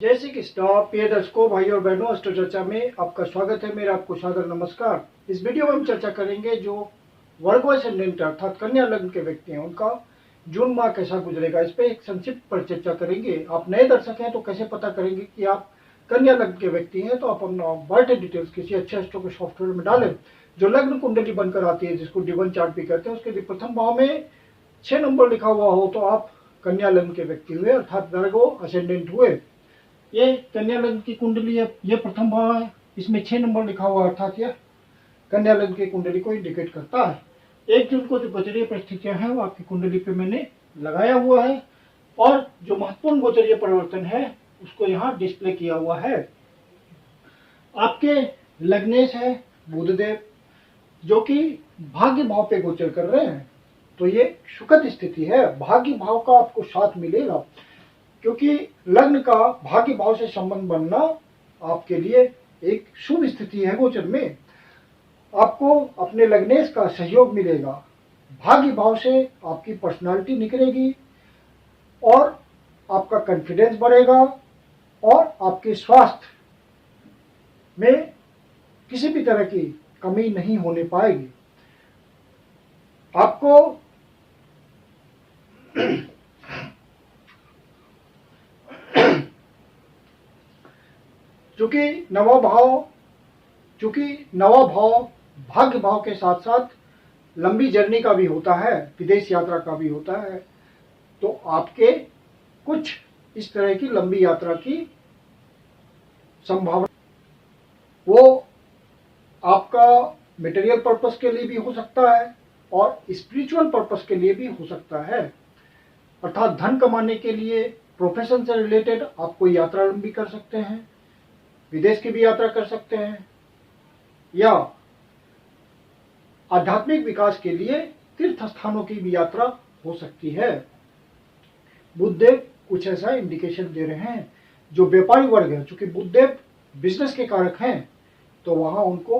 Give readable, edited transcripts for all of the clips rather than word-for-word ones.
जय श्री कृष्ण प्रिय दर्शकों, भाई और बहनों, अष्ट चर्चा में आपका स्वागत है। मेरा आपको सादर नमस्कार। इस वीडियो में हम चर्चा करेंगे जो वर्गो असेंडेंट अर्थात कन्या लग्न के व्यक्ति हैं उनका जून माह कैसा गुजरेगा। इस पे एक संक्षिप्त पर चर्चा करेंगे। आप नए दर्शक हैं तो कैसे पता करेंगे कि आप कन्या लग्न के व्यक्ति हैं, तो आप अपना बर्थ डिटेल्स किसी अच्छे एस्ट्रो सॉफ्टवेयर में डालें जो लग्न कुंडली बनकर आती है, जिसको डिवन चार्ट भी कहते हैं। उसके लिए प्रथम भाव में 6 नंबर लिखा हुआ हो तो आप कन्या लग्न के व्यक्ति हुए अर्थात वर्गो असेंडेंट हुए। ये कन्या लग्न की कुंडली है, ये प्रथम भाव है, इसमें 6 नंबर लिखा हुआ अर्थात यह कन्या लग्न की कुंडली को इंडिकेट करता है। 1 जून को जो गोचरीय परिस्थितियां हैं वो आपकी कुंडली पे मैंने लगाया हुआ है और जो महत्वपूर्ण गोचरीय परिवर्तन है उसको यहाँ डिस्प्ले किया हुआ है। आपके लग्नेश है बुधदेव जो कि भाग्य भाव पे गोचर कर रहे हैं, तो ये सुखद स्थिति है। भाग्य भाव का आपको साथ मिलेगा क्योंकि लग्न का भाग्य भाव से संबंध बनना आपके लिए एक शुभ स्थिति है। गोचर में आपको अपने लग्नेश का सहयोग मिलेगा, भाग्य भाव से आपकी पर्सनालिटी निकलेगी और आपका कॉन्फिडेंस बढ़ेगा और आपके स्वास्थ्य में किसी भी तरह की कमी नहीं होने पाएगी। आपको चूंकि नवा भाव भाग्य भाव के साथ साथ लंबी जर्नी का भी होता है, विदेश यात्रा का भी होता है, तो आपके कुछ इस तरह की लंबी यात्रा की संभावना, वो आपका मटेरियल पर्पस के लिए भी हो सकता है और स्पिरिचुअल पर्पस के लिए भी हो सकता है। अर्थात धन कमाने के लिए प्रोफेशन से रिलेटेड आप कोई यात्रा लंबी कर सकते हैं, विदेश की भी यात्रा कर सकते हैं, या आध्यात्मिक विकास के लिए तीर्थ स्थानों की भी यात्रा हो सकती है। बुधदेव कुछ ऐसा इंडिकेशन दे रहे हैं। जो व्यापारी वर्ग है, चूंकि बुधदेव बिजनेस के कारक हैं, तो वहां उनको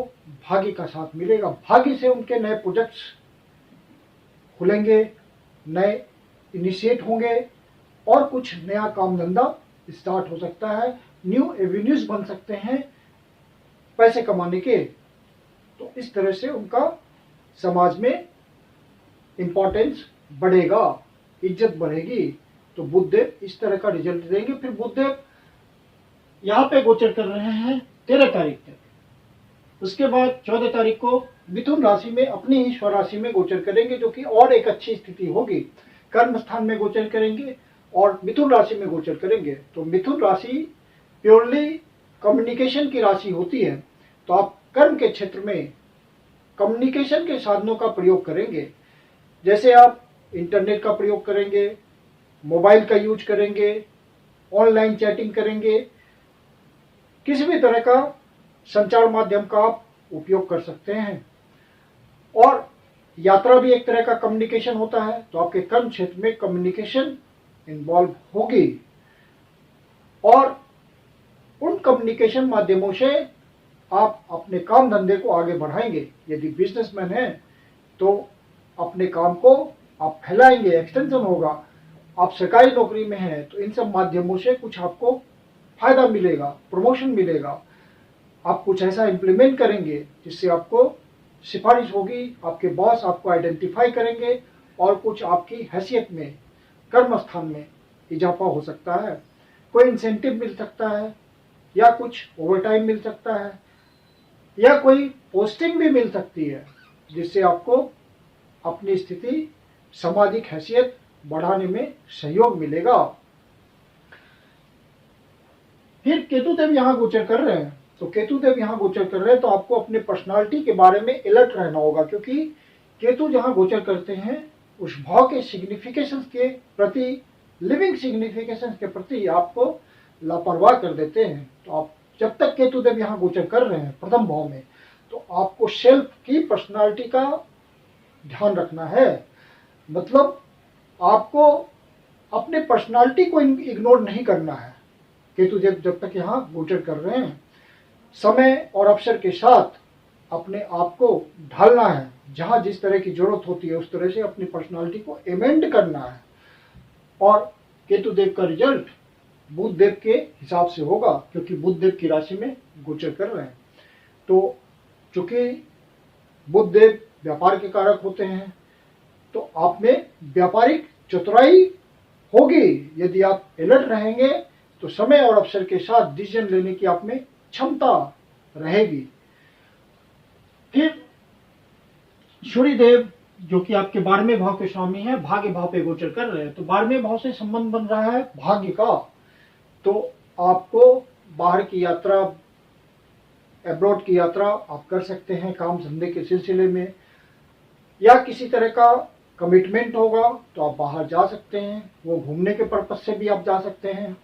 भाग्य का साथ मिलेगा। भाग्य से उनके नए प्रोजेक्ट्स खुलेंगे, नए इनिशिएट होंगे और कुछ नया काम धंधा स्टार्ट हो सकता है। न्यू एवेन्यूज बन सकते हैं पैसे कमाने के। तो इस तरह से उनका समाज में इंपॉर्टेंस बढ़ेगा, इज्जत बढ़ेगी। तो बुधदेव इस तरह का रिजल्ट देंगे। फिर बुधदेव यहाँ पे गोचर कर रहे हैं 13 तारीख तक। उसके बाद 14 तारीख को मिथुन राशि में अपनी ही स्वराशि में गोचर करेंगे, जो कि और एक अच्छी स्थिति होगी। कर्म स्थान में गोचर करेंगे और मिथुन राशि में गोचर करेंगे। तो मिथुन राशि प्योरली कम्युनिकेशन की राशि होती है, तो आप कर्म के क्षेत्र में कम्युनिकेशन के साधनों का प्रयोग करेंगे। जैसे आप इंटरनेट का प्रयोग करेंगे, मोबाइल का यूज करेंगे, ऑनलाइन चैटिंग करेंगे, किसी भी तरह का संचार माध्यम का आप उपयोग कर सकते हैं। और यात्रा भी एक तरह का कम्युनिकेशन होता है, तो आपके कर्म क्षेत्र में कम्युनिकेशन इन्वॉल्व होगी और उन कम्युनिकेशन माध्यमों से आप अपने काम धंधे को आगे बढ़ाएंगे। यदि बिजनेसमैन हैं तो अपने काम को आप फैलाएंगे, एक्सटेंशन होगा। आप सरकारी नौकरी में हैं तो इन सब माध्यमों से कुछ आपको फायदा मिलेगा, प्रमोशन मिलेगा। आप कुछ ऐसा इम्प्लीमेंट करेंगे जिससे आपको सिफारिश होगी, आपके बॉस आपको आइडेंटिफाई करेंगे और कुछ आपकी हैसियत में, कर्म स्थान में इजाफा हो सकता है। कोई इंसेंटिव मिल सकता है या कुछ ओवरटाइम मिल सकता है या कोई पोस्टिंग भी मिल सकती है, जिससे आपको अपनी स्थिति, सामाजिक हैसियत बढ़ाने में सहयोग मिलेगा। फिर केतुदेव यहाँ गोचर कर रहे हैं, तो केतुदेव यहाँ गोचर कर रहे हैं तो आपको अपने पर्सनालिटी के बारे में अलर्ट रहना होगा, क्योंकि केतु जहाँ गोचर करते हैं उस भाव के सिग्निफिकेशन के प्रति, लिविंग सिग्निफिकेशन के प्रति आपको लापरवाह कर देते हैं। तो आप जब तक केतुदेव यहाँ गोचर कर रहे हैं प्रथम भाव में, तो आपको सेल्फ की पर्सनालिटी का ध्यान रखना है। मतलब आपको अपने पर्सनालिटी को इग्नोर नहीं करना है। केतुदेव जब तक यहाँ गोचर कर रहे हैं, समय और अवसर के साथ अपने आप को ढालना है। जहाँ जिस तरह की जरूरत होती है उस तरह से अपनी पर्सनालिटी को एमेंड करना है। और केतुदेव का रिजल्ट बुध देव के हिसाब से होगा, क्योंकि बुध देव की राशि में गोचर कर रहे हैं। तो चूंकि बुध देव व्यापार के कारक होते हैं, तो आप में व्यापारिक चतुराई होगी। यदि आप अलर्ट रहेंगे तो समय और अवसर के साथ डिसीजन लेने की आप में क्षमता रहेगी। फिर सूर्यदेव जो कि आपके 12वें भाव के स्वामी हैं, भाग्य भाव पे गोचर कर रहे हैं, तो 12वें भाव से संबंध बन रहा है भाग्य का। तो आपको बाहर की यात्रा, एब्रॉड की यात्रा आप कर सकते हैं काम धंधे के सिलसिले में, या किसी तरह का कमिटमेंट होगा तो आप बाहर जा सकते हैं। वो घूमने के पर्पज से भी आप जा सकते हैं,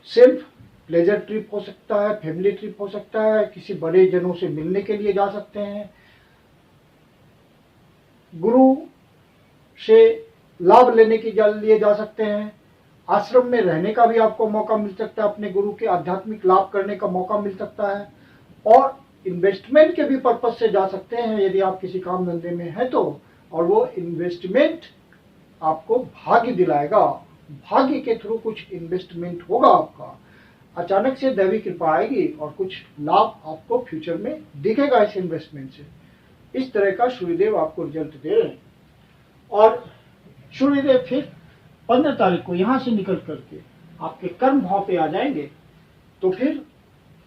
सिर्फ प्लेजर ट्रिप हो सकता है, फैमिली ट्रिप हो सकता है, किसी बड़े जनों से मिलने के लिए जा सकते हैं, गुरु से लाभ लेने के लिए जा सकते हैं, आश्रम में रहने का भी आपको मौका मिल सकता है, अपने गुरु के आध्यात्मिक लाभ करने का मौका मिल सकता है, और इन्वेस्टमेंट के भी पर्पज से जा सकते हैं यदि आप किसी काम धंधे में हैं तो। और वो इन्वेस्टमेंट आपको भाग्य दिलाएगा, भाग्य के थ्रू कुछ इन्वेस्टमेंट होगा आपका, अचानक से दैवी कृपा आएगी और कुछ लाभ आपको फ्यूचर में दिखेगा इस इन्वेस्टमेंट से। इस तरह का सूर्यदेव आपको रिजल्ट दे रहे हैं। और सूर्यदेव फिर 15 तारीख को यहां से निकल करके आपके कर्म भाव पे आ जाएंगे, तो फिर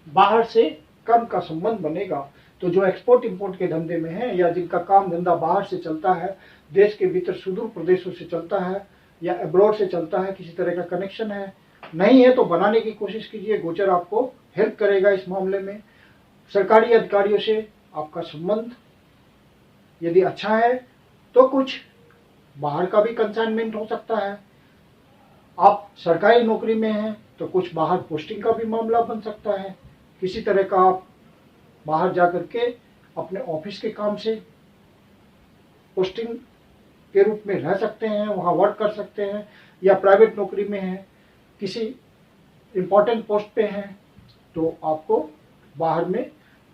बाहर से कर्म का संबंध बनेगा। तो जो एक्सपोर्ट इंपोर्ट के धंधे में है, या जिनका काम धंधा बाहर से चलता है, देश के भीतर सुदूर प्रदेशों से चलता है या अब्रॉड से चलता है, किसी तरह का कनेक्शन है, नहीं है तो बनाने की कोशिश कीजिए। गोचर आपको हेल्प करेगा इस मामले में। सरकारी अधिकारियों से आपका संबंध यदि अच्छा है तो कुछ बाहर का भी कंसाइनमेंट हो सकता है। आप सरकारी नौकरी में हैं तो कुछ बाहर पोस्टिंग का भी मामला बन सकता है। किसी तरह का आप बाहर जाकर के अपने ऑफिस के काम से पोस्टिंग के रूप में रह सकते हैं, वहाँ वर्क कर सकते हैं, या प्राइवेट नौकरी में हैं, किसी इम्पोर्टेंट पोस्ट पे हैं, तो आपको बाहर में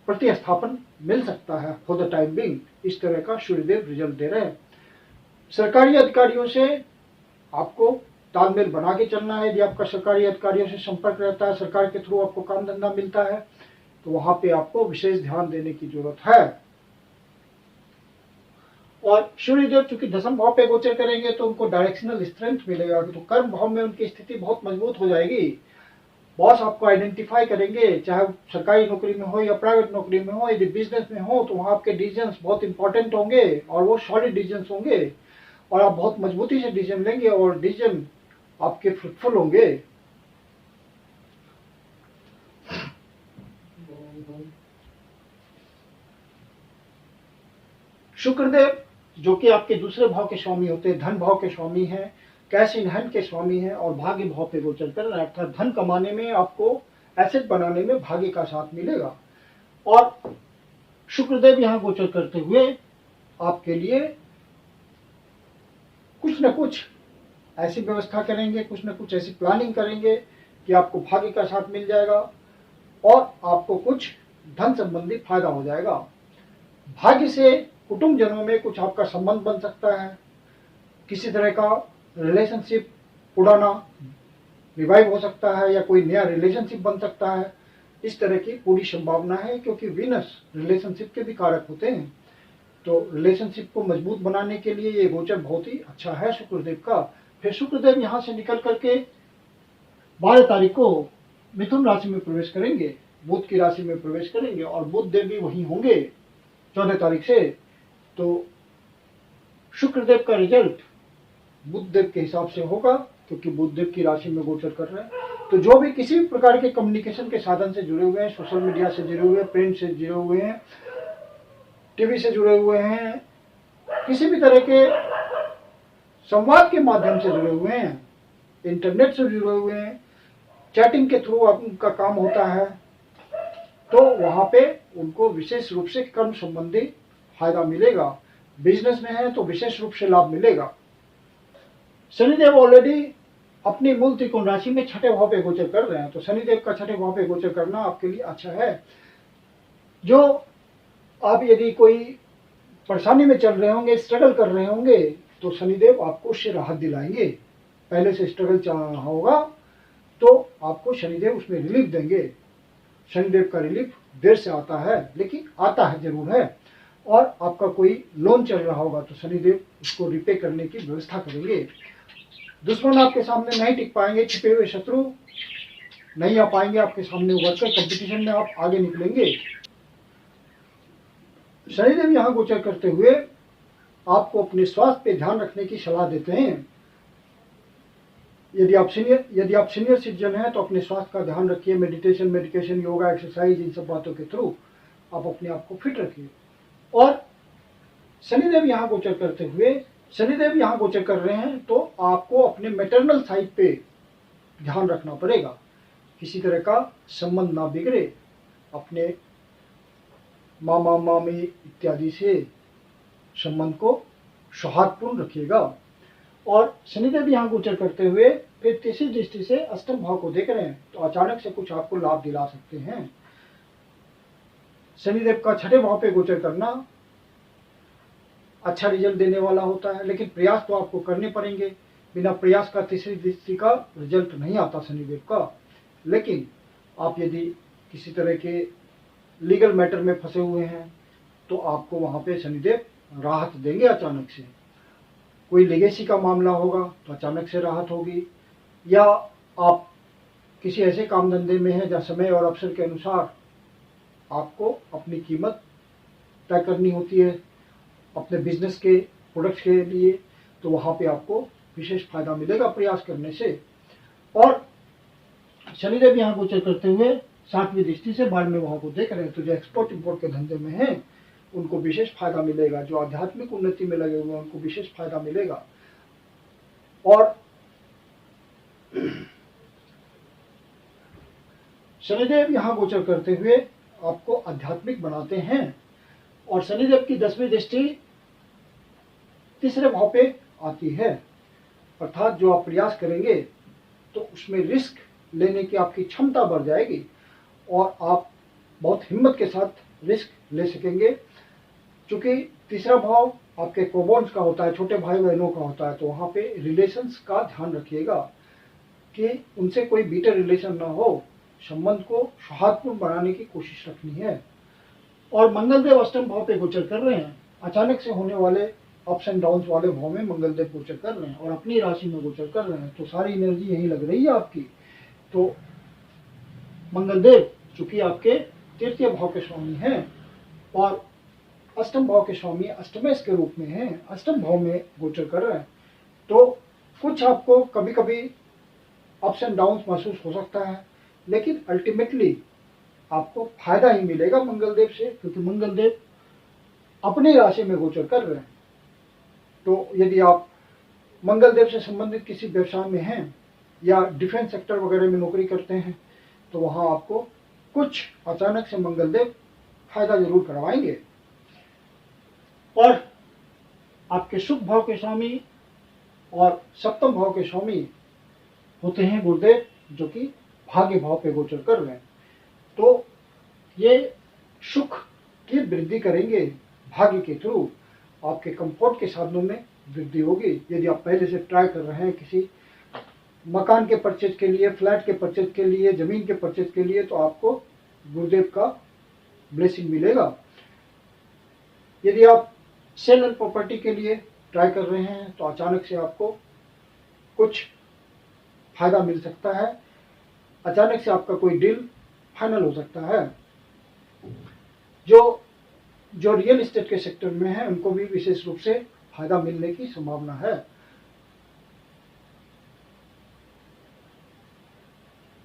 प्रतिस्थापन मिल सकता है फॉर द टाइम बिंग। इस तरह का सूर्यदेव रिजल्ट दे रहे हैं। सरकारी अधिकारियों से आपको तालमेल बना के चलना है। यदि आपका सरकारी अधिकारियों से संपर्क रहता है, सरकार के थ्रू आपको काम धंधा मिलता है, तो वहां पे आपको विशेष ध्यान देने की जरूरत है। और सूर्यदेव चूंकि 10वें भाव पे गोचर करेंगे तो उनको डायरेक्शनल स्ट्रेंथ मिलेगा, तो कर्म भाव में उनकी स्थिति बहुत मजबूत हो जाएगी। बॉस आपको आइडेंटिफाई करेंगे, चाहे सरकारी नौकरी में हो या प्राइवेट नौकरी में हो। यदि बिजनेस में हो तो वहां आपके डिसीजंस बहुत इंपॉर्टेंट होंगे और वो सॉलिड डिसीजंस होंगे, और आप बहुत मजबूती से डिसीजन लेंगे और डिसीजन आपके फ्रूटफुल होंगे। शुक्रदेव जो कि आपके दूसरे भाव के स्वामी होते हैं, धन भाव के स्वामी हैं, कैश इन हैंड के स्वामी हैं, और भाग्य भाव पे गोचर कर रहे हैं, अर्थात धन कमाने में, आपको एसेट बनाने में भाग्य का साथ मिलेगा। और शुक्रदेव यहाँ गोचर करते हुए आपके लिए कुछ न कुछ ऐसी व्यवस्था करेंगे, कुछ न कुछ ऐसी प्लानिंग करेंगे कि आपको भाग्य का साथ मिल जाएगा और आपको कुछ धन संबंधी फायदा हो जाएगा। भाग्य से कुटुंब जनों में कुछ आपका संबंध बन सकता है, किसी तरह का रिलेशनशिप पुराना रिवाइव हो सकता है, या कोई नया रिलेशनशिप बन सकता है। इस तरह की पूरी संभावना है, क्योंकि वीनस रिलेशनशिप के भी कारक होते हैं। तो रिलेशनशिप को मजबूत बनाने के लिए ये गोचर बहुत ही अच्छा है शुक्रदेव का। फिर शुक्रदेव यहाँ से निकल करके 12 तारीख को मिथुन राशि में प्रवेश करेंगे, बुध की राशि में प्रवेश करेंगे, और बुध देव भी वहीं होंगे 14 तारीख से। तो शुक्रदेव का रिजल्ट बुध देव के हिसाब से होगा, क्योंकि बुध देव की राशि में गोचर कर रहे हैं। तो जो भी किसी भी प्रकार के कम्युनिकेशन के साधन से जुड़े हुए हैं, सोशल मीडिया से जुड़े हुए हैं, प्रिंट से जुड़े हुए हैं, टीवी से जुड़े हुए हैं, किसी भी तरह के संवाद के माध्यम से जुड़े हुए हैं, इंटरनेट से जुड़े हुए हैं, चैटिंग के थ्रू उनका काम होता है, तो वहां पे उनको विशेष रूप से कर्म संबंधी फायदा मिलेगा। बिजनेस में है तो विशेष रूप से लाभ मिलेगा। शनिदेव ऑलरेडी अपनी मूल त्रिकोण राशि में 6ठे भाव पे गोचर कर रहे हैं, तो शनिदेव का 6ठे भाव पे गोचर करना आपके लिए अच्छा है। जो आप यदि कोई परेशानी में चल रहे होंगे, स्ट्रगल कर रहे होंगे, तो शनिदेव आपको उससे राहत दिलाएंगे। पहले से स्ट्रगल चल रहा होगा आपको शनिदेव उसमें रिलीफ देंगे। शनिदेव का रिलीफ देर से आता है, लेकिन आता है जरूर है। और आपका कोई लोन चल रहा होगा तो शनिदेव उसको रिपे करने की व्यवस्था करेंगे। दुश्मन आपके सामने नहीं टिक पाएंगे, छिपे हुए शत्रु नहीं आ पाएंगे आपके सामने उभर कर, कंपटीशन में आप आगे निकलेंगे। शनिदेव यहाँ गोचर करते हुए आपको अपने स्वास्थ्य पे ध्यान रखने की सलाह देते हैं। यदि आप सीनियर सिटीजन हैं तो अपने स्वास्थ्य का ध्यान रखिए। मेडिटेशन, योगा, एक्सरसाइज, इन सब बातों के थ्रू आप अपने आप को फिट रखिए। और शनिदेव यहाँ गोचर करते हुए, शनिदेव यहाँ गोचर कर रहे हैं तो आपको अपने मैटरनल साइड पे ध्यान रखना पड़ेगा। किसी तरह का संबंध ना बिगड़े, अपने मामा मामी इत्यादि से संबंध को सौहार्दपूर्ण रखिएगा। और शनिदेव यहाँ गोचर करते हुए फिर तीसरी दृष्टि से अष्टम भाव को देख रहे हैं तो अचानक से कुछ आपको लाभ दिला सकते हैं। शनिदेव का छठे भाव पे गोचर करना अच्छा रिजल्ट देने वाला होता है, लेकिन प्रयास तो आपको करने पड़ेंगे। बिना प्रयास का तीसरी दृष्टि का रिजल्ट नहीं आता शनिदेव का। लेकिन आप यदि किसी तरह के लीगल मैटर में फंसे हुए हैं तो आपको वहां पे शनिदेव राहत देंगे अचानक से। कोई लेगेसी का मामला होगा तो अचानक से राहत होगी, या आप किसी ऐसे काम धंधे में हैं जहाँ समय और अवसर के अनुसार आपको अपनी कीमत तय करनी होती है अपने बिजनेस के प्रोडक्ट्स के लिए, तो वहाँ पे आपको विशेष फायदा मिलेगा प्रयास करने से। और शनिदेव यहाँ गोचर करते हुए सातवीं दृष्टि से 12वें भाव को देख रहे हैं तो जो एक्सपोर्ट इंपोर्ट के धंधे में हैं उनको विशेष फायदा मिलेगा। जो आध्यात्मिक उन्नति में लगे हुए हैं उनको विशेष फायदा मिलेगा। और शनिदेव यहाँ गोचर करते हुए आपको आध्यात्मिक बनाते हैं। और शनिदेव की 10वीं दृष्टि तीसरे भाव पे आती है, अर्थात जो आप प्रयास करेंगे तो उसमें रिस्क लेने की आपकी क्षमता बढ़ जाएगी और आप बहुत हिम्मत के साथ रिस्क ले सकेंगे। क्योंकि तीसरा भाव आपके कोबॉन्स का होता है, छोटे भाई बहनों का होता है, तो वहाँ पे रिलेशंस का ध्यान रखिएगा कि उनसे कोई बीटर रिलेशन ना हो। संबंध को सौहार्दपूर्ण बनाने की कोशिश रखनी है। और मंगलदेव अष्टम भाव पे गोचर कर रहे हैं। अचानक से होने वाले अप्स एंड डाउन्स वाले भाव में मंगलदेव गोचर कर रहे हैं और अपनी राशि में गोचर कर रहे हैं, तो सारी एनर्जी यही लग रही है आपकी। तो मंगलदेव चूंकि आपके तृतीय भाव के स्वामी हैं और अष्टम भाव के स्वामी अष्टमेश के रूप में हैं, अष्टम भाव में गोचर कर रहे हैं, तो कुछ आपको कभी कभी अप्स एंड डाउन्स महसूस हो सकता है, लेकिन अल्टीमेटली आपको फायदा ही मिलेगा मंगलदेव से, क्योंकि मंगलदेव अपनी राशि में गोचर कर रहे हैं। तो यदि आप मंगलदेव से संबंधित किसी व्यवसाय में हैं या डिफेंस सेक्टर वगैरह में नौकरी करते हैं तो वहां आपको कुछ अचानक से मंगलदेव फायदा जरूर करवाएंगे। और आपके सुख भाव के स्वामी और सप्तम भाव के स्वामी होते हैं गुरुदेव, जो कि भाग्य भाव पे गोचर कर रहे हैं। तो ये सुख की वृद्धि करेंगे भाग्य के थ्रू। आपके कंफर्ट के साधनों में वृद्धि होगी। यदि आप पहले से ट्राई कर रहे हैं किसी मकान के परचेज के लिए, फ्लैट के परचेज के लिए, जमीन के परचेज के लिए, तो आपको गुरुदेव का ब्लेसिंग मिलेगा। यदि आप सेल एंड प्रॉपर्टी के लिए ट्राई कर रहे हैं तो अचानक से आपको कुछ फायदा मिल सकता है, अचानक से आपका कोई डील फाइनल हो सकता है। जो रियल एस्टेट के सेक्टर में है उनको भी विशेष रूप से फायदा मिलने की संभावना है।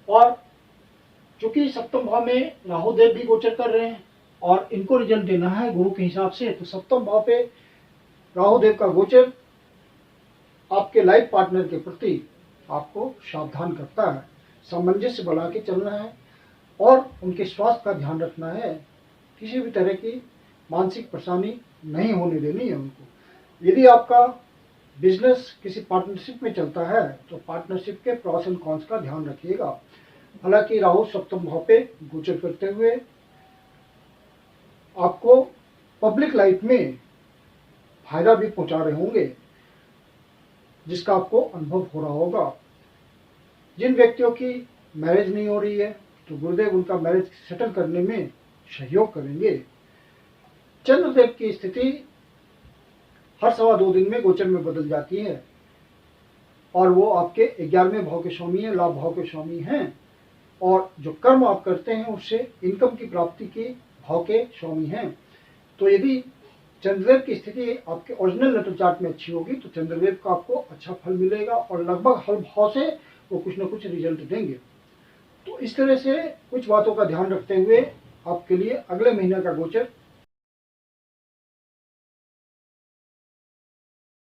और चूंकि सप्तम भाव में राहु देव भी गोचर कर रहे हैं और इनको रिजल्ट देना है गुरु के हिसाब से, तो सप्तम भाव पे राहु देव का गोचर आपके लाइफ पार्टनर के प्रति आपको सावधान करता है। सामंजस्य बना के चलना है और उनके स्वास्थ्य का ध्यान रखना है। किसी भी तरह की मानसिक परेशानी नहीं होने देनी है उनको। यदि आपका बिजनेस किसी पार्टनरशिप में चलता है तो पार्टनरशिप के प्रॉस एंड कॉन्स का ध्यान रखिएगा। हालांकि राहु सप्तम भाव पे गोचर करते हुए आपको पब्लिक लाइफ में फायदा भी पहुंचा रहे होंगे, जिसका आपको अनुभव हो रहा होगा। जिन व्यक्तियों की मैरिज नहीं हो रही है तो गुरुदेव उनका मैरिज सेटल करने में सहयोग करेंगे। चंद्रदेव की स्थिति हर 2.25 दिन में गोचर में बदल जाती है और वो आपके 11वें भाव के स्वामी हैं, लाभ भाव के स्वामी हैं, और जो कर्म आप करते हैं उससे इनकम की प्राप्ति के भाव के स्वामी हैं। तो यदि चंद्रदेव की स्थिति आपके ओरिजिनल नेटल चार्ट में अच्छी होगी तो चंद्रदेव का आपको अच्छा फल मिलेगा और लगभग हर भाव से वो कुछ न कुछ रिजल्ट देंगे। तो इस तरह से कुछ बातों का ध्यान रखते हुए आपके लिए अगले महीने का गोचर